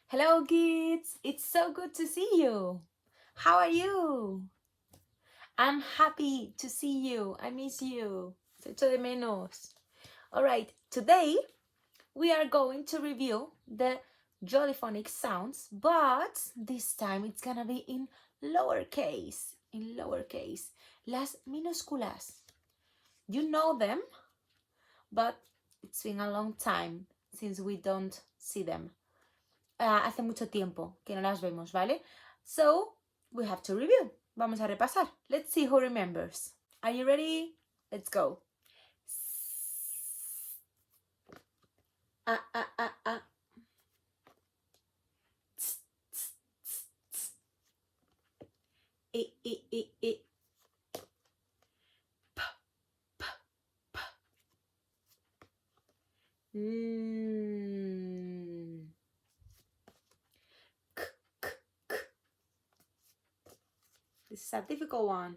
Hello kids, it's so good to see you. How are you? I'm happy to see you. I miss you. Se echo de menos. Alright, today we are going to review the Jolly Phonics sounds, but this time it's gonna be in lowercase. Las minúsculas. You know them, but it's been a long time since we don't see them. Hace mucho tiempo que no las vemos, ¿vale? So, we have to review. Vamos a repasar. Let's see who remembers. Are you ready? Let's go. A. Tss, tss, tss, tss. I. P, p, p. This is a difficult one.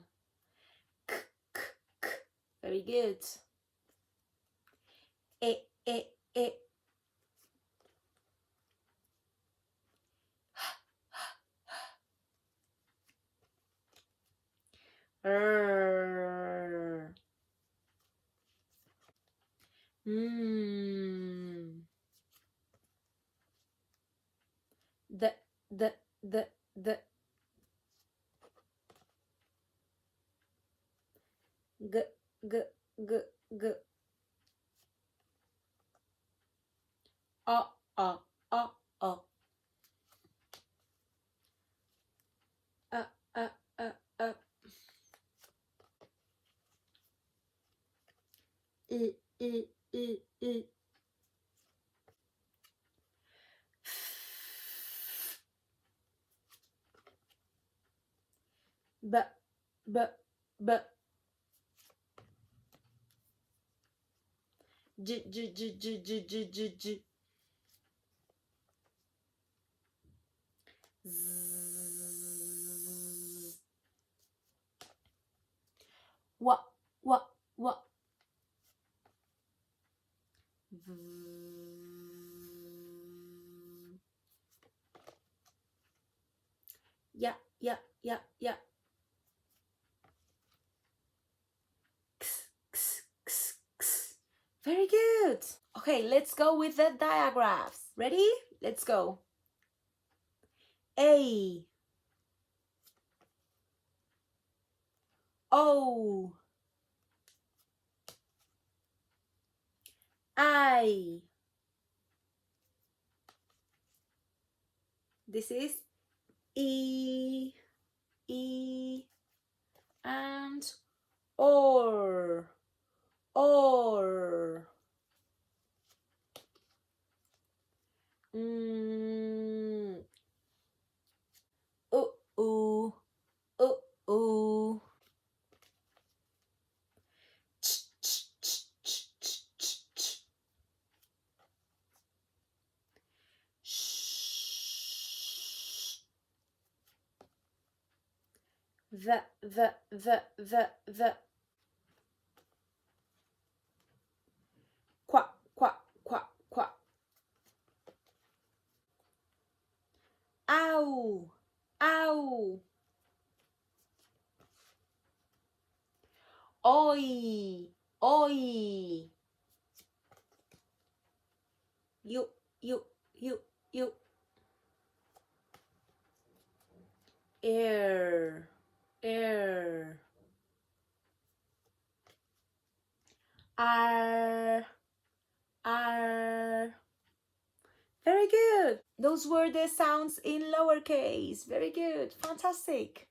K. Very good. E. R. The. G. O. I. B. J. Z. What? V. Yeah. X. Very good. Okay, let's go with the diagraphs. Ready? Let's go. A. O. I. This is E. And or. Ooh. The. Quack. Ow. Oi. You. Air. R. Very good. Those were the sounds in lowercase. Very good. Fantastic.